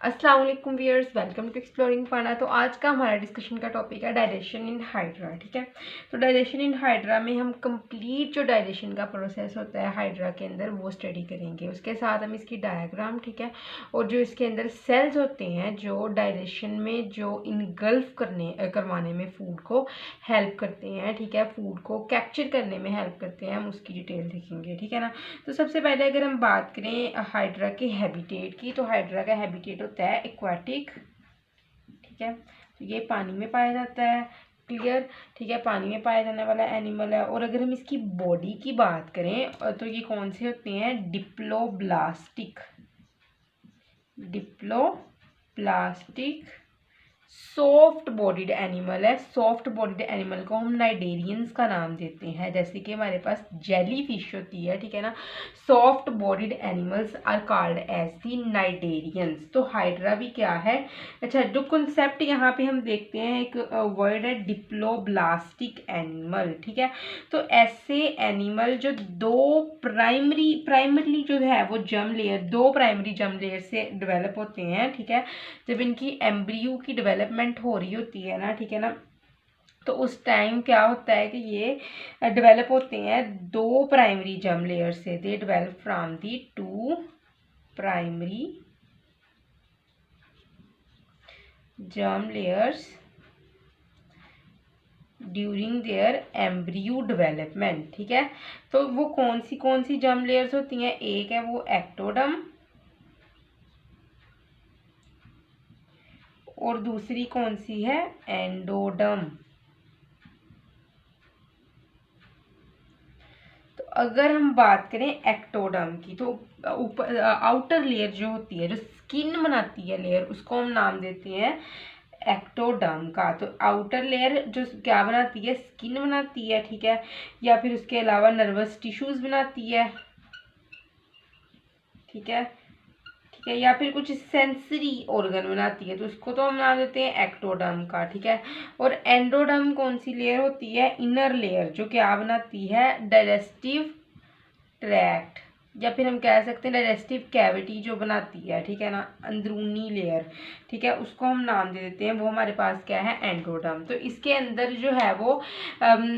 अस्सलाम वालेकुम viewers, welcome to exploring पाना। तो आज का हमारा डिस्कशन का टॉपिक है डाइजेशन इन हाइड्रा। ठीक है, तो डाइजेशन इन हाइड्रा में हम कंप्लीट जो डाइजेशन का प्रोसेस होता है हाइड्रा के अंदर वो स्टडी करेंगे। उसके साथ हम इसकी डायग्राम, ठीक है, और जो इसके अंदर सेल्स होते हैं जो डाइजेशन में जो इनगल्फ करवाने में फूड को हेल्प करते हैं, ठीक है, फूड को कैप्चर करने में हेल्प करते हैं, हम उसकी डिटेल देखेंगे। ठीक है ना। तो सबसे पहले अगर हम बात करें हाइड्रा के हैबिटेट की, तो हाइड्रा का हैबिटेट होता है एक्वाटिक। ठीक है, तो ये पानी में पाया जाता है। क्लियर। ठीक है, पानी में पाया जाने वाला एनिमल है। और अगर हम इसकी बॉडी की बात करें तो ये कौन से होते हैं? Diploblastic. Diploblastic soft bodied animal है। सॉफ्ट बॉडीड एनिमल को हम नाइडेरियंस का नाम देते हैं, जैसे कि हमारे पास जेली फिश होती है। ठीक है ना। Soft bodied animals are called as the cnidarians. तो हाइड्रा भी क्या है? अच्छा, जो कंसेप्ट यहाँ पे हम देखते हैं, एक वर्ड है डिप्लोब्लास्टिक एनिमल। ठीक है, तो ऐसे एनिमल जो दो प्राइमरी जो है वो जर्म लेयर, दो प्राइमरी जर्म लेयर से डेवलप होते हैं। ठीक है, जब इनकी एम्ब्रियो की डेवलपमेंट हो रही होती है ना, ठीक है ना, तो उस टाइम क्या होता है कि ये डेवलप होते हैं दो प्राइमरी जर्म लेयर से। They develop from the two primary germ layers during their embryo development. ठीक है, तो वो कौन सी जर्म लेयर्स होती हैं? एक है वो एक्टोडर्म और दूसरी कौन सी है? एंडोडर्म। तो अगर हम बात करें एक्टोडर्म की, तो ऊपर आउटर लेयर जो होती है, जो स्किन बनाती है लेयर, उसको हम नाम देते हैं एक्टोडर्म का। तो आउटर लेयर जो क्या बनाती है? स्किन बनाती है। ठीक है, या फिर उसके अलावा नर्वस टिश्यूज बनाती है। ठीक है, ठीक है, या फिर कुछ सेंसरी ऑर्गन बनाती है, तो उसको तो हम नाम देते हैं एक्टोडर्म का। ठीक है, और एंडोडर्म कौन सी लेयर होती है? इनर लेयर, जो क्या बनाती है? डाइजेस्टिव ट्रैक्ट, या फिर हम कह सकते हैं डाइजेस्टिव कैविटी जो बनाती है। ठीक है ना, अंदरूनी लेयर। ठीक है, उसको हम नाम दे देते हैं, वो हमारे पास क्या है? एंडोडर्म। तो इसके अंदर जो है वो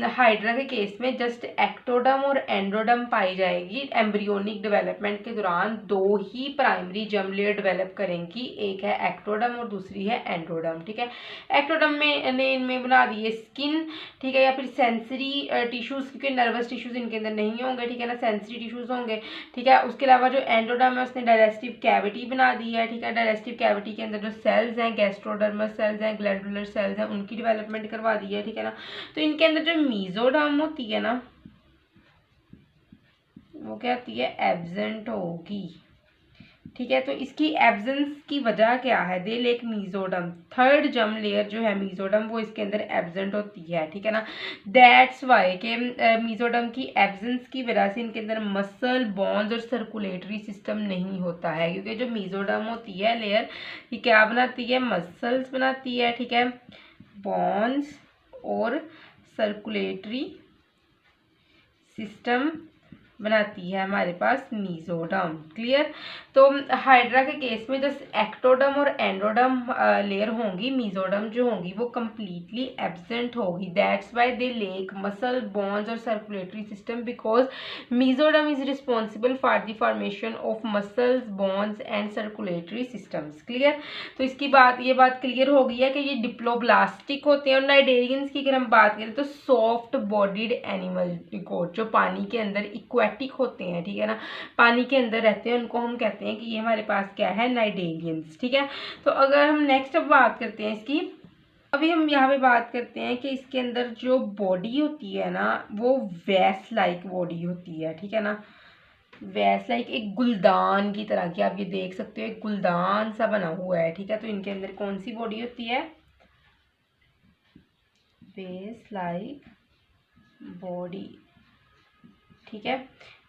हाइड्रा के केस में जस्ट एक्टोडर्म और एंडोडर्म पाई जाएगी। एम्ब्रियोनिक डेवलपमेंट के दौरान दो ही प्राइमरी जर्म लेयर डेवलप करेंगी, एक है एक्टोडर्म और दूसरी है एंडोडर्म। ठीक है, एक्टोडर्म में ने इनमें बना दी है स्किन, ठीक है, या फिर सेंसरी टिश्यूज, क्योंकि नर्वस टिश्यूज इनके अंदर नहीं होंगे। ठीक है ना, सेंसरी टिश्यूज होंगे। ठीक है, उसके अलावा जो एंडोडर्म है उसने डाइजेस्टिव कैविटी बना दी है। ठीक है, डाइजेस्टिव कैविटी के अंदर जो सेल्स हैं, गैस्ट्रोडर्मस सेल्स हैं, ग्लैंडुलर सेल्स हैं, उनकी डेवलपमेंट करवा दी है। ठीक है ना, तो इनके अंदर जो मीजोडर्म होती है ना, वो क्या होती है? एब्सेंट होगी। ठीक है, तो इसकी एब्सेंस की वजह क्या है? They lack mesoderm, third germ layer जो है मीजोडम, वो इसके अंदर एब्सेंट होती है। ठीक है ना, दैट्स वाई के मीजोडम की एब्सेंस की वजह से इनके अंदर मसल, बॉन्स और सर्कुलेटरी सिस्टम नहीं होता है, क्योंकि जो मीजोडम होती है लेयर, ये क्या बनाती है? मसल्स बनाती है। ठीक है, बॉन्स और सर्कुलेटरी सिस्टम बनाती है हमारे पास मीजोडर्म। क्लियर। तो हाइड्रा के केस में जस्ट एक्टोडर्म और एंडोडर्म लेयर होंगी, मीजोडर्म जो होंगी वो कंप्लीटली एब्सेंट होगी। That's why they lack muscle, bones और circulatory system, because mesoderm is responsible for the formation of muscles, bones and circulatory systems. Clear. तो इसकी ये बात क्लियर हो गई है कि ये डिप्लोब्लास्टिक होते हैं। और नाइडेरियंस की अगर हम बात करें तो सॉफ्ट बॉडीड एनिमल को, जो पानी के अंदर इक्वेटिक होते हैं, ठीक है ना, पानी के अंदर रहते हैं, उनको हम कहते हैं कि ये हमारे पास क्या है? नाइडेरियंस। ठीक है, तो अगर हम नेक्स्ट अब बात करते हैं इसकी, अभी हम यहाँ पे बात करते हैं कि इसके अंदर जो बॉडी होती है ना, वो वैस लाइक बॉडी होती है। ठीक है ना, वैस लाइक एक गुलदान की तरह की, आप ये देख सकते हो एक गुलदान सा बना हुआ है। ठीक है, तो इनके अंदर कौन सी बॉडी होती है? वेस लाइक बॉडी। ठीक है,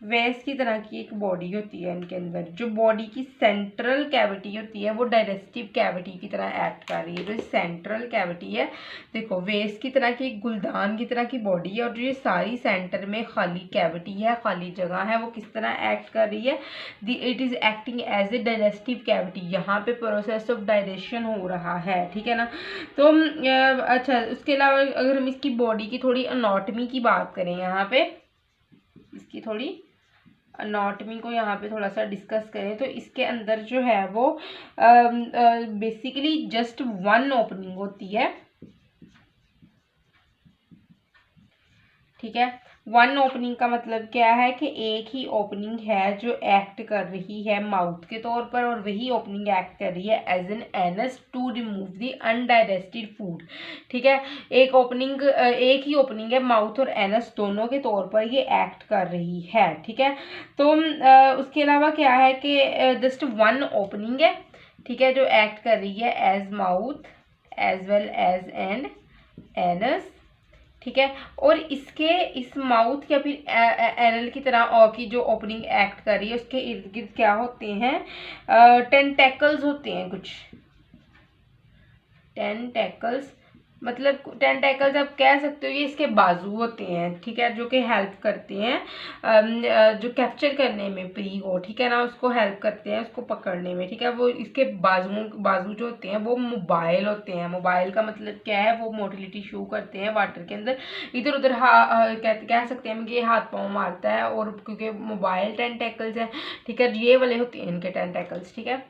वेस की तरह की एक बॉडी होती है इनके अंदर। जो बॉडी की सेंट्रल कैविटी होती है वो डाइजेस्टिव कैविटी की तरह एक्ट कर रही है। जो सेंट्रल कैविटी है, देखो वेस की तरह की, एक गुलदान की तरह की बॉडी है, और जो ये सारी सेंटर में खाली कैविटी है, खाली जगह है, वो किस तरह एक्ट कर रही है? It is acting as a digestive cavity. यहाँ पे प्रोसेस ऑफ डाइजेशन हो रहा है, ठीक है ना। तो अच्छा, उसके अलावा अगर हम इसकी बॉडी की थोड़ी अनाटमी की बात करें, यहाँ पे इसकी थोड़ी अनाटमी को यहाँ पे थोड़ा सा डिस्कस करें, तो इसके अंदर जो है वो बेसिकली जस्ट वन ओपनिंग होती है, ठीक है। वन ओपनिंग का मतलब क्या है कि एक ही ओपनिंग है जो एक्ट कर रही है माउथ के तौर पर, और वही ओपनिंग एक्ट कर रही है as an anus to remove the undigested food, ठीक है। एक ही ओपनिंग है माउथ और एनस दोनों के तौर पर ये एक्ट कर रही है, ठीक है। तो उसके अलावा क्या है कि जस्ट वन ओपनिंग है, ठीक है, जो एक्ट कर रही है as mouth as well as and anus, ठीक है। और इस माउथ या फिर एनल की तरह और की जो ओपनिंग एक्ट कर रही है, उसके इर्द गिर्द क्या होते हैं? टेंटेकल्स होते हैं कुछ। टेंटेकल्स मतलब टेंटेकल्स आप कह सकते हो ये इसके बाजू होते हैं, ठीक है, जो कि हेल्प करते हैं जो कैप्चर करने में प्री को, ठीक है ना, उसको हेल्प करते हैं उसको पकड़ने में, ठीक है। वो इसके बाजू जो होते हैं वो मोबाइल होते हैं। मोबाइल का मतलब क्या है? वो मोटिलिटी शो करते हैं वाटर के अंदर, इधर उधर कह सकते हैं कि हाथ पाँव मारता है, और क्योंकि मोबाइल टेंटेकल्स है, ठीक है, ये वाले होते हैं इनके टेंटेकल्स, ठीक है।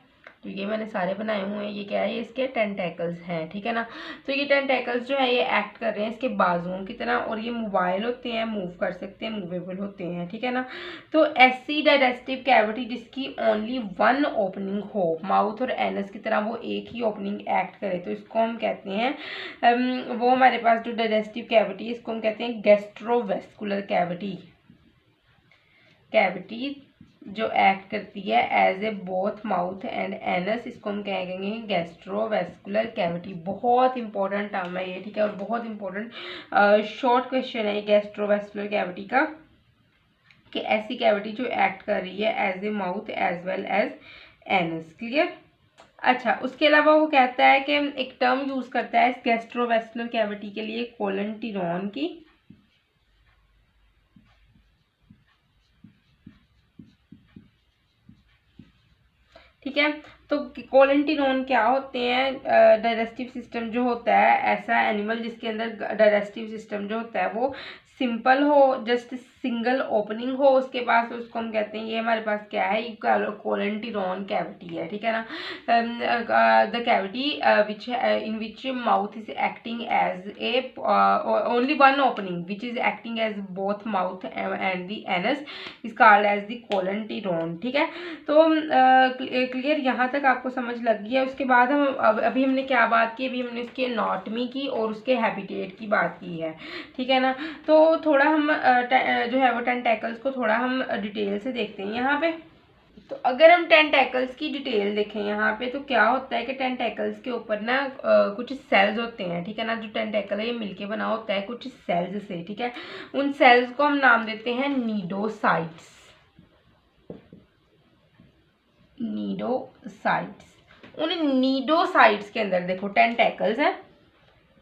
तो ये मैंने सारे बनाए हुए हैं, ये क्या है? ये इसके टेंटेकल्स हैं, ठीक है ना। तो ये टेंटेकल्स जो है ये एक्ट कर रहे हैं इसके बाजुओं की तरह, और ये मोबाइल होते हैं, मूव कर सकते हैं, मूवेबल होते हैं, ठीक है ना। तो ऐसी डाइजेस्टिव कैविटी जिसकी ओनली वन ओपनिंग हो, माउथ और एनस की तरह वो एक ही ओपनिंग एक्ट करे, तो इसको हम कहते हैं वो हमारे पास जो डाइजेस्टिव कैविटी है इसको हम कहते हैं गैस्ट्रोवेस्कुलर कैविटी जो एक्ट करती है as a both mouth and anus, इसको हम कहेंगे गैस्ट्रोवेस्कुलर कैविटी। बहुत इंपॉर्टेंट टर्म है ये, ठीक है, और बहुत इंपॉर्टेंट शॉर्ट क्वेश्चन है गैस्ट्रोवेस्कुलर कैविटी का, कि ऐसी कैविटी जो एक्ट कर रही है as a mouth as well as anus. Clear? अच्छा, उसके अलावा वो कहता है कि एक टर्म यूज करता है इस गैस्ट्रोवेस्कुलर कैविटी के लिए, कोलेंटिरॉन की, ठीक है। तो कोलेंटिनोन क्या होते हैं? डाइजेस्टिव सिस्टम जो होता है, ऐसा एनिमल जिसके अंदर डाइजेस्टिव सिस्टम जो होता है वो सिंपल हो, जस्ट सिंगल ओपनिंग हो उसके पास, तो उसको हम कहते हैं ये हमारे पास क्या है? ये कोलेंटिनोन कैविटी है, ठीक है ना। The cavity which in which mouth is acting as a only one opening which is acting as both mouth and the anus is called as the coelenteron, ठीक है। तो क्लियर? यहाँ तक आपको समझ लग गई है। उसके बाद हम अभी हमने क्या बात की? अभी हमने उसकी एनाटॉमी की और उसके हैबिटेट की बात की है, ठीक है ना। तो थोड़ा हम जो है वो टेंटेकल्स को थोड़ा हम डिटेल से देखते हैं यहाँ पे। तो अगर हम टेंटेकल्स की डिटेल देखें यहाँ पे, तो क्या होता है कि टेंटेकल्स के ऊपर ना कुछ सेल्स होते हैं, ठीक है ना। जो टेंटेकल है ये मिलके बना होता है कुछ सेल्स से, ठीक है। उन सेल्स को हम नाम देते हैं नीडोसाइट्स। उन नीडोसाइट्स के अंदर देखो टेंटेकल्स है,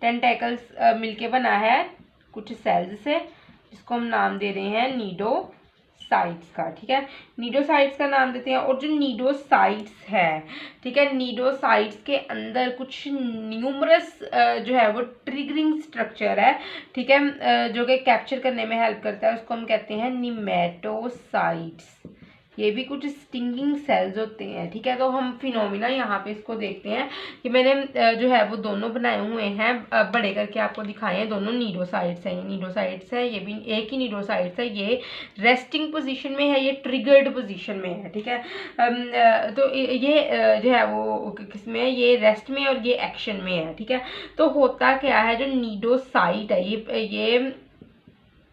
टेंटेकल्स मिलके बना है कुछ सेल्स से, जिसको हम नाम दे रहे हैं नीडोसाइट्स का, ठीक है। नीडोसाइट्स का नाम देते हैं। और जो नीडोसाइट्स है, ठीक है, नीडोसाइट्स के अंदर कुछ न्यूमरस जो है वो ट्रिगरिंग स्ट्रक्चर है, ठीक है, जो कि कैप्चर करने में हेल्प करता है, उसको हम कहते हैं निमेटोसाइट्स। ये भी कुछ स्टिंगिंग सेल्स होते हैं, ठीक है। तो हम फिनोमिना यहाँ पे इसको देखते हैं कि मैंने जो है वो दोनों बनाए हुए हैं, बड़े करके आपको दिखाए हैं। दोनों नीडोसाइट्स हैं, ये नीडोसाइट्स है, ये भी एक ही नीडोसाइट्स है। ये रेस्टिंग पोजीशन में है, ये ट्रिगर्ड पोजीशन में है, ठीक है। तो ये जो है वो किसमें है? ये रेस्ट में और ये एक्शन में है, ठीक है। तो होता क्या है? जो नीडोसाइट है ये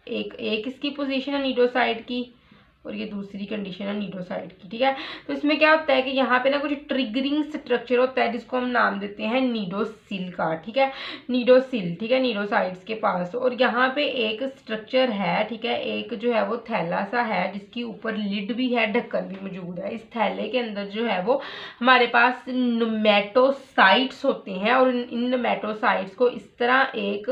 एक इसकी पोजीशन है नीडोसाइट की, और ये दूसरी कंडीशन है नीडोसाइड की, ठीक है। तो इसमें क्या होता है कि यहाँ पे ना कुछ ट्रिगरिंग स्ट्रक्चर होता है जिसको हम नाम देते हैं नीडोसिल का, ठीक है, नीडोसिल, ठीक है, नीडोसाइड्स के पास। और यहाँ पे एक स्ट्रक्चर है, ठीक है, एक जो है वो थैला सा है जिसके ऊपर लिड भी है, ढक्कन भी मौजूद है। इस थैले के अंदर जो है वो हमारे पास नेमेटोसाइट्स होते हैं और इन नेमेटोसाइट्स को इस तरह एक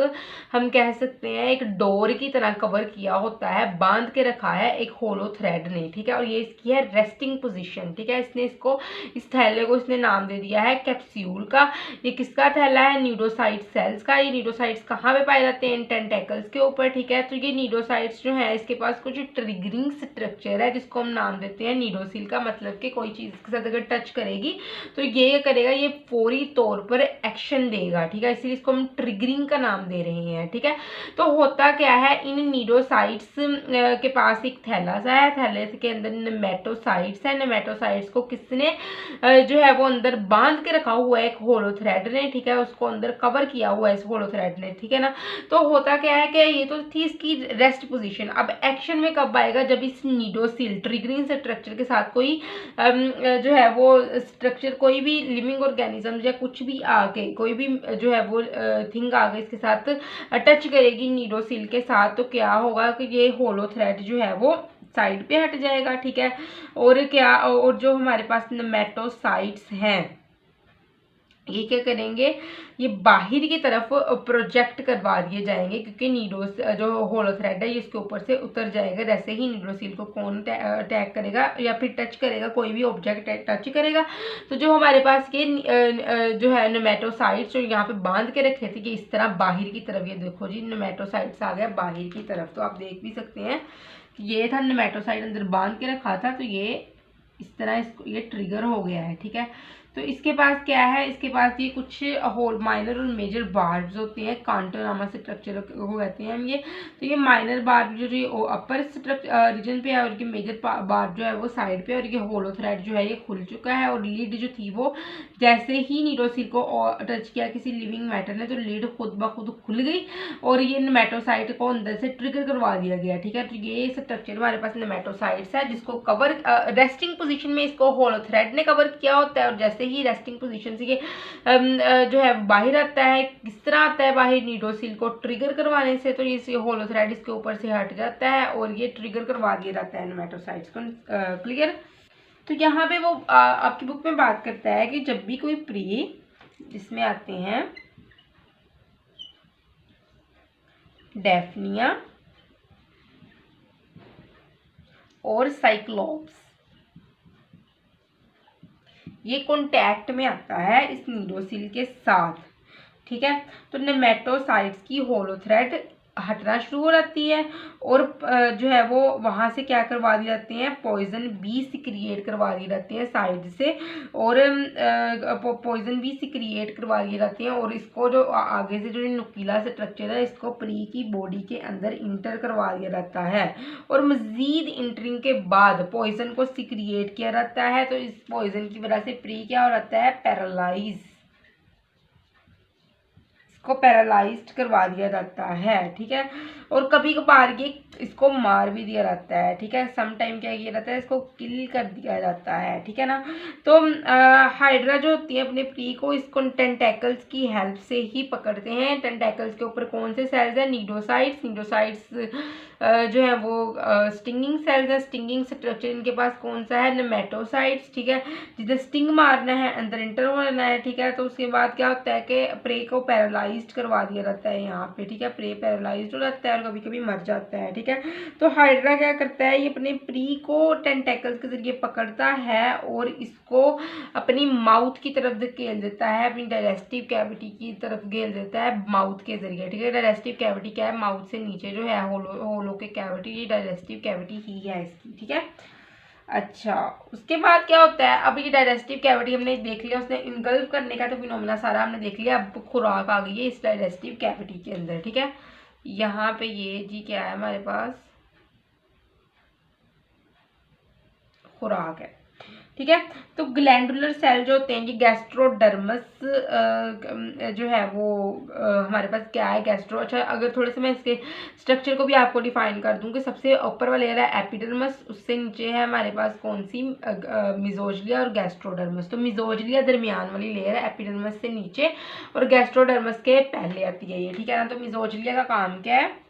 हम कह सकते हैं एक डोर की तरह कवर किया होता है, बांध के रखा है एक होलो थ्रेड ने, ठीक है। और ये इसकी है रेस्टिंग पोजीशन, ठीक है। इसने इसको इस थैले को इसने नाम दे दिया है कैप्सूल का। ये किसका थैला है? नीडोसाइट सेल्स का। ये नीडोसाइट्स कहाँ पे पाए जाते हैं? टेंटेकल्स के ऊपर, ठीक है। तो ये नीडोसाइट्स जो है इसके पास कुछ ट्रिगरिंग स्ट्रक्चर है जिसको हम नाम देते हैं नीडोसिल का। मतलब कि कोई चीज के साथ अगर टच करेगी तो ये करेगा, ये फौरी तौर पर एक्शन देगा, ठीक है, इसलिए इसको हम ट्रिगरिंग का नाम दे रहे हैं, ठीक है। तो होता क्या है, इन नीडोसाइट्स के पास एक थैला सा है, थैले के अंदर नेमेटोसाइट्स है। नेमेटोसाइट्स को किसने जो है वो अंदर बांध के रखा हुआ है एक होलो थ्रेड ने, ठीक है, उसको अंदर कवर किया हुआ है इस होलो थ्रेड ने, ठीक है ना। तो होता क्या है कि ये तो थी इसकी रेस्ट पोजीशन। अब एक्शन में कब आएगा? जब इस नीडोसिल ट्रिगरिंग स्ट्रक्चर के साथ कोई जो है वो स्ट्रक्चर, कोई भी लिविंग ऑर्गेनिज्म या कुछ भी आके, कोई भी जो है वो थिंग आगे इसके साथ टच करेगी नीडोसिल के साथ, तो क्या होगा कि ये होलो थ्रेड जो है वो साइड पे हट जाएगा, ठीक है। और क्या, और जो हमारे पास नेमेटोसाइट्स हैं ये क्या करेंगे, ये बाहर की तरफ प्रोजेक्ट करवा दिए जाएंगे, क्योंकि नीडोस जो होलो थ्रेड है ये इसके ऊपर से उतर जाएगा। जैसे ही नीडोसिल को कौन अटैक करेगा या फिर टच करेगा, कोई भी ऑब्जेक्ट टच करेगा, तो जो हमारे पास ये जो है नेमेटोसाइट्स जो यहाँ पे बांध के रखे थे, कि इस तरह बाहर की तरफ, ये देखो जी नेमेटोसाइट्स आ गया बाहर की तरफ। तो आप देख भी सकते हैं कि ये था नेमेटोसाइट अंदर बांध के रखा था, तो ये इस तरह इसको ये ट्रिगर हो गया है, ठीक है। तो इसके पास क्या है, इसके पास ये कुछ होल माइनर और मेजर बार्ब्स होते हैं, कांटोनामा स्ट्रक्चर को कहते हैं हम ये। तो ये माइनर बार्ब जो अपर रीजन पे है और ये मेजर बार्ब जो है वो साइड पे, और ये होलो थ्रेड जो है ये खुल चुका है। और लीड जो थी वो जैसे ही नीडोसिल को टच किया किसी लिविंग मैटर ने, तो लीड खुद ब खुद खुल गई और ये नेमेटोसाइट को अंदर से ट्रिगर करवा दिया गया, ठीक है। तो ये स्ट्रक्चर हमारे पास नेमेटोसाइट्स है जिसको कवर रेस्टिंग पोजीशन में इसको होलो थ्रेड ने कवर किया होता है। और जैसे ही रेस्टिंग पोजीशन से ये जो है बाहर आता है, किस तरह आता है बाहर? नीडोसिल को ट्रिगर करवाने से। तो ये होलो थ्रेड इसके ऊपर से हट जाता है और ये ट्रिगर करवा दिया जाता है नेमेटोसाइट्स को। क्लियर? तो यहाँ पे वो आपकी बुक में बात करता है कि जब भी कोई प्री जिसमें आते हैं डेफनिया और साइक्लोप्स, ये कॉन्टैक्ट में आता है इस नीडोसिल के साथ, ठीक है। तो नेमेटोसाइट्स की होलो थ्रेड हटना शुरू हो जाती है और जो है वो वहां से क्या करवा दी जाते हैं, पॉइजन बी सिक्रिएट करवा दी जाती है साइड से, और पॉइजन बी सिक्रिएट करवा दिए जाते हैं। और इसको जो आगे से जो नुकीला स्ट्रक्चर है इसको प्री की बॉडी के अंदर इंटर करवा दिया जाता है। और मजीद इंटरिंग के बाद पॉइजन को सिक्रिएट किया जाता है। तो इस पॉइजन की वजह से प्री क्या हो जाता है, पैरालाइज, को पैरालाइज्ड करवा दिया जाता है, ठीक है। और कभी कभार ये इसको मार भी दिया जाता है, ठीक है। सम टाइम क्या किया जाता है, इसको किल कर दिया जाता है, ठीक है ना। तो हाइड्रा जो होती है अपने प्री को इसको टेंटेकल्स की हेल्प से ही पकड़ते हैं। टेंटेकल्स के ऊपर कौन से सेल्स है? नीडोसाइट्स। नीडोसाइट्स जो है वो स्टिंगिंग सेल्स है। स्टिंगिंग स्ट्रक्चर इनके पास कौन सा है? नेमेटोसाइट्स, ठीक है। जिधर स्टिंग मारना है अंदर इंटर होना है, ठीक है। तो उसके बाद क्या होता है कि प्रे को पैरालाइज्ड करवा दिया जाता है यहाँ पे, ठीक है। प्रे पैरालाइज्ड हो जाता है और कभी कभी मर जाता है, ठीक है। तो हाइड्रा क्या करता है, ये अपने प्री को टेंटेकल्स के जरिए पकड़ता है और इसको अपनी माउथ की तरफ धकेल देता है, अपनी डाइजेस्टिव कैविटी की तरफ घेर देता है माउथ के जरिए, ठीक है। डाइजेस्टिव कैविटी क्या है? माउथ से नीचे जो है होलो के कैविटी, ये डाइजेस्टिव कैविटी ही है इसकी, ठीक है। अच्छा, उसके बाद क्या होता है, अब ये डाइजेस्टिव कैविटी हमने देख लिया, उसने इनगल्फ करने का तो फिनोमेना सारा हमने देख लिया। अब खुराक आ गई है इस डाइजेस्टिव कैविटी के अंदर, ठीक है। यहाँ पे ये जी क्या है हमारे पास, खुराक है, ठीक है। तो ग्लैंडुलर सेल जो होते हैं ये गैस्ट्रोडर्मस जो है वो हमारे पास क्या है गैस्ट्रो। अच्छा, अगर थोड़े से मैं इसके स्ट्रक्चर को भी आपको डिफाइन कर दूं कि सबसे ऊपर वाला लेयर है एपिडर्मस, उससे नीचे है हमारे पास कौन सी मिजोजिलिया और गैस्ट्रोडर्मस। तो मिजोजिलिया दरमियान वाली लेयर है, एपिडर्मस से नीचे और गैस्ट्रोडर्मस के पहले आती है ये, ठीक है ना। तो मिजोजिलिया का काम क्या है,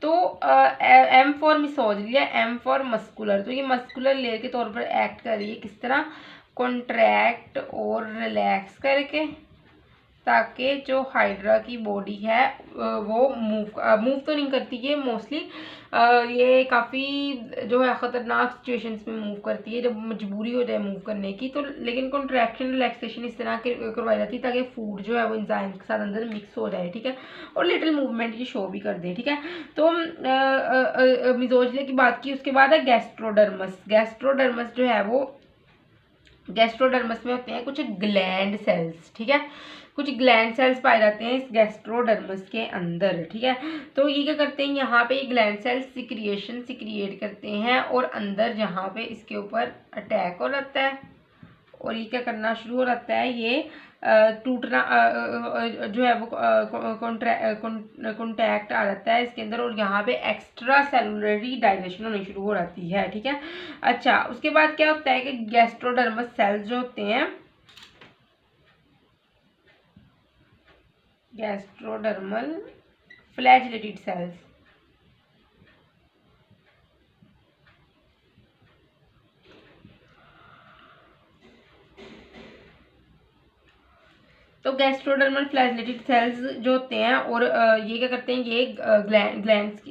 तो M for mesoglea, M for muscular. तो ये मस्कुलर लेयर के तौर पर एक्ट कर रही है, किस तरह, कॉन्ट्रैक्ट और रिलैक्स करके, ताकि जो हाइड्रा की बॉडी है वो मूव तो नहीं करती है मोस्टली, ये काफ़ी जो है ख़तरनाक सिचुएशंस में मूव करती है जब मजबूरी हो जाए मूव करने की। तो लेकिन कॉन्ट्रैक्शन रिलैक्सेशन इस तरह के करवाई जाती है ताकि फूड जो है वो एंजाइम के साथ अंदर मिक्स हो जाए, ठीक है, और लिटिल मूवमेंट ये शो भी कर दे, ठीक है। तो मिजोजिलिया की बात की, उसके बाद है गैस्ट्रोडर्मस। गैस्ट्रोडर्मस जो है वो, गैस्ट्रोडर्मस में होते हैं कुछ ग्लैंड सेल्स, ठीक है, कुछ ग्लैंड सेल्स पाए जाते हैं इस गैस्ट्रोडर्मस के अंदर, ठीक है। तो ये क्या करते हैं, यहाँ पे ये ग्लैंड सेल्स सिक्रिएशन सिक्रिएट करते हैं और अंदर जहाँ पे इसके ऊपर अटैक हो जाता है और ये क्या करना शुरू हो जाता है, ये टूटना जो है वो कॉन्टैक्ट आ जाता है इसके अंदर और यहाँ पे एक्स्ट्रा सेलुलरी डायलेशन होनी शुरू हो जाती है, ठीक है। अच्छा, उसके बाद क्या होता है कि गैस्ट्रोडर्मस सेल्स जो होते हैं, गैस्ट्रोडर्मल फ्लैजिलेटेड सेल्स, तो गैस्ट्रोडर्मल फ्लैजिलेटेड सेल्स जो होते हैं और ये क्या करते हैं, ये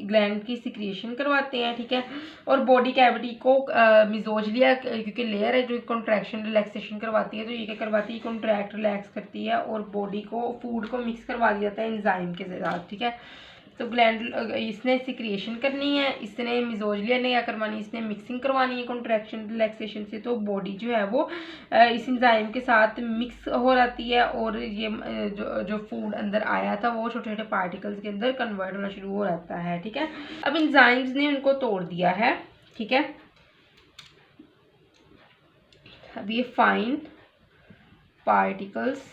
ग्लैंड की सिक्रिएशन करवाते हैं, ठीक है, और बॉडी कैविटी को मिजोजिलिया क्योंकि लेयर है जो कॉन्ट्रैक्शन रिलैक्सेशन करवाती है, तो ये क्या करवाती है, कॉन्ट्रैक्ट रिलैक्स करती है और बॉडी को फूड को मिक्स करवा दिया जाता है एंजाइम के साथ, ठीक है। तो ग्लैंड इसने सिक्रिएशन करनी है, इसने मिजोजिलिया ने क्या करवानी, इसने मिक्सिंग करवानी है कॉन्ट्रैक्शन रिलैक्सेशन से, तो बॉडी जो है वो इस एंजाइम के साथ मिक्स हो जाती है और ये जो फूड अंदर आया था वो छोटे छोटे पार्टिकल्स के अंदर कन्वर्ट होना शुरू हो जाता है, ठीक है। अब एंजाइम्स ने उनको तोड़ दिया है, ठीक है। अब ये फाइन पार्टिकल्स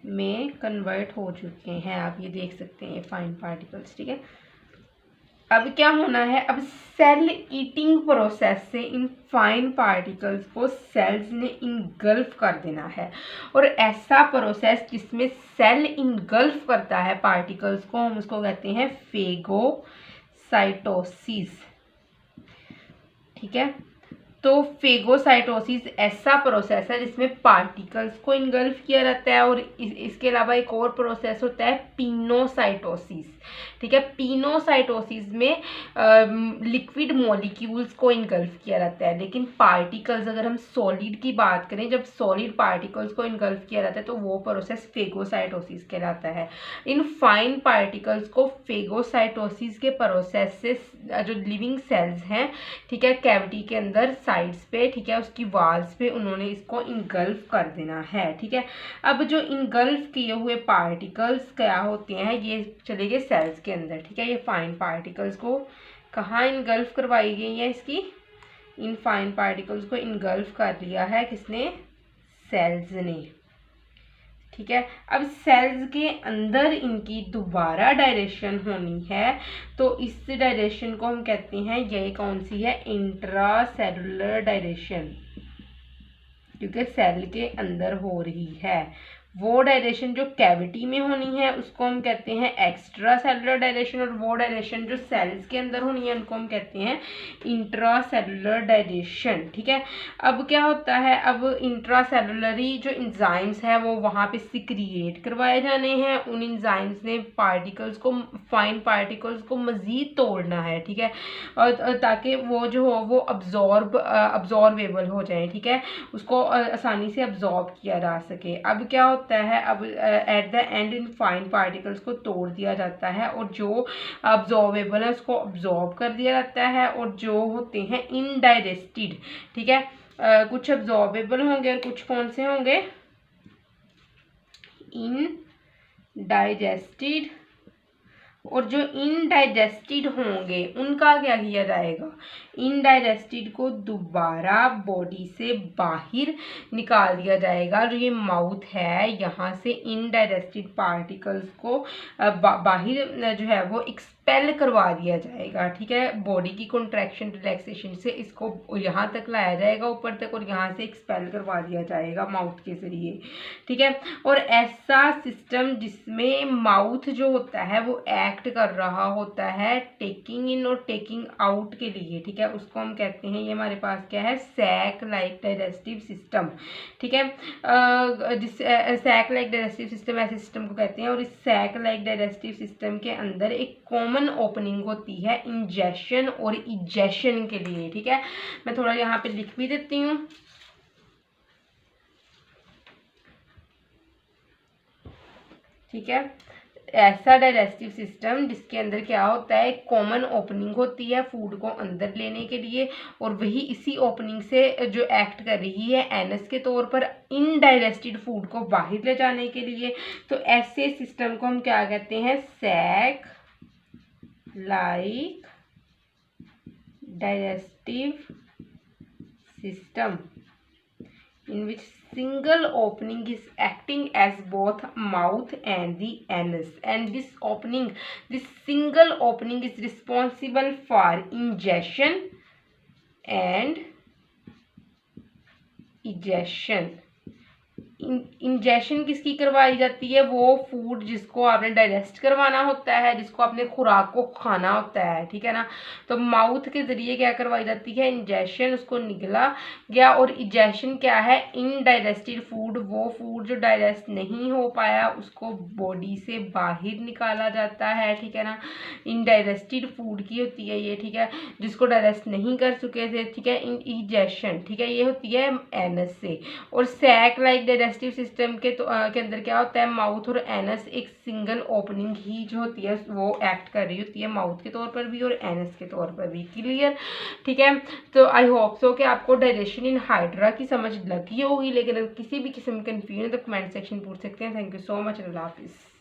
में कन्वर्ट हो चुके हैं, आप ये देख सकते हैं फाइन पार्टिकल्स, ठीक है। अब क्या होना है, अब सेल ईटिंग प्रोसेस से इन फाइन पार्टिकल्स को सेल्स ने इनगल्फ कर देना है और ऐसा प्रोसेस जिसमें सेल इनगल्फ करता है पार्टिकल्स को, हम उसको कहते हैं फेगोसाइटोसिस, ठीक है। तो फेगोसाइटोसिस ऐसा प्रोसेस है जिसमें पार्टिकल्स को इनगल्फ किया जाता है और इसके अलावा एक और प्रोसेस होता है पिनोसाइटोसिस, ठीक है। पिनोसाइटोसिस में लिक्विड मॉलिक्यूल्स को इनगल्फ किया जाता है, लेकिन पार्टिकल्स, अगर हम सॉलिड की बात करें, जब सॉलिड पार्टिकल्स को इनगल्फ किया जाता है तो वो प्रोसेस फेगोसाइटोसिस कहलाता है। इन फाइन पार्टिकल्स को फेगोसाइटोसिस के प्रोसेस से जो लिविंग सेल्स हैं, ठीक है, कैविटी के अंदर साइड्स पे, ठीक है, उसकी वाल्स पे उन्होंने इसको इनगल्फ कर देना है, ठीक है। अब जो इनगल्फ किए हुए पार्टिकल्स क्या होते हैं, ये चले गए सेल्स के अंदर, ठीक है। ये फाइन पार्टिकल्स को कहाँ इनगल्फ करवाई गई है, इसकी इन फाइन पार्टिकल्स को इनगल्फ कर लिया है किसने, सेल्स ने, ठीक है। अब सेल्स के अंदर इनकी दोबारा डायरेक्शन होनी है, तो इस डायरेक्शन को हम कहते हैं, ये कौन सी है, इंट्रा सेलुलर डायरेक्शन, क्योंकि सेल के अंदर हो रही है। वो डायरेक्शन जो कैविटी में होनी है उसको हम कहते हैं एक्स्ट्रा सेलुलर डायरेक्शन और वो डायरेक्शन जो सेल्स के अंदर होनी है उनको हम कहते हैं इंट्रा सेलुलर डायरेक्शन, ठीक है। अब क्या होता है, अब इंट्रा सेलुलरी जो इंजाइम्स है वो वहाँ पे सिक्रिएट करवाए जाने हैं, उन इंजाइम्स ने पार्टिकल्स को, फाइन पार्टिकल्स को मज़ीद तोड़ना है, ठीक है, और ताकि वो जो हो वो अब्जॉर्बेबल हो जाए, ठीक है, उसको आसानी से अब्जॉर्ब किया जा सके। अब क्या होता है, अब at the and in fine particles को तोड़ दिया जाता है और जो अब्जॉर्बेबल है उसको अब्जॉर्ब कर दिया जाता है और जो होते हैं इनडाइजेस्टेड, ठीक है, कुछ अब्जॉर्बेबल होंगे और कुछ कौन से होंगे, इनडाइजेस्टेड और जो इनडाइजेस्टेड होंगे उनका क्या किया जाएगा, इनडाइजेस्टेड को दोबारा बॉडी से बाहर निकाल दिया जाएगा। जो ये माउथ है यहाँ से इनडाइजेस्टेड पार्टिकल्स को बाहर जो है वो एक्सपेल करवा दिया जाएगा, ठीक है। बॉडी की कॉन्ट्रैक्शन रिलैक्सेशन से इसको यहाँ तक लाया जाएगा ऊपर तक और यहाँ से एक्सपेल करवा दिया जाएगा माउथ के जरिए, ठीक है। और ऐसा सिस्टम जिसमें माउथ जो होता है वो एक्ट कर रहा होता है टेकिंग इन और टेकिंग आउट के लिए, ठीक है, उसको हम कहते हैं, ये हमारे पास क्या है, सैक लाइक डाइजेस्टिव सिस्टम, ठीक है। जिस सैक लाइक डाइजेस्टिव सिस्टम ऐसे सिस्टम को कहते हैं। और इस सैक लाइक डाइजेस्टिव सिस्टम के अंदर एक कॉमन ओपनिंग होती है इंजेशन और इजेशन के लिए, ठीक है। मैं थोड़ा यहाँ पे लिख भी देती हूँ, ठीक है। ऐसा डाइजेस्टिव सिस्टम जिसके अंदर क्या होता है, कॉमन ओपनिंग होती है फूड को अंदर लेने के लिए और वही इसी ओपनिंग से जो एक्ट कर रही है एनस के तौर पर इनडाइजेस्टेड फूड को बाहर ले जाने के लिए। तो ऐसे सिस्टम को हम क्या कहते हैं, sac like digestive system in which single opening is acting as both mouth and the anus, and this single opening is responsible for ingestion and ejection। Ingestion किसकी करवाई जाती है, वो फूड जिसको आपने डाइजेस्ट करवाना होता है, जिसको आपने खुराक को खाना होता है, ठीक है ना। तो माउथ के जरिए क्या करवाई जाती है, इंजेशन, उसको निगला गया। और इजेशन क्या है, इनडाइजेस्टेड फूड, वो फूड जो डाइजेस्ट नहीं हो पाया उसको बॉडी से बाहर निकाला जाता है, ठीक है ना। इनडाइजेस्टेड फूड की होती है ये, ठीक है, जिसको डाइजेस्ट नहीं कर चुके थे, ठीक है। इजेशन, ठीक है, ये होती है एनस से। और सैक लाइक डाइजेस्टिव सिस्टम के अंदर क्या होता है, माउथ और एनस एक सिंगल ओपनिंग ही जो होती है वो एक्ट कर रही होती है माउथ के तौर पर भी और एनस के तौर पर भी। क्लियर, ठीक है। तो आई होप सो कि आपको डाइजेशन इन हाइड्रा की समझ लगी होगी, लेकिन अगर किसी भी किस्म की कंफ्यूजन तो कमेंट सेक्शन पूछ सकते हैं। थैंक यू सो मच, अल्लाह हाफिज़।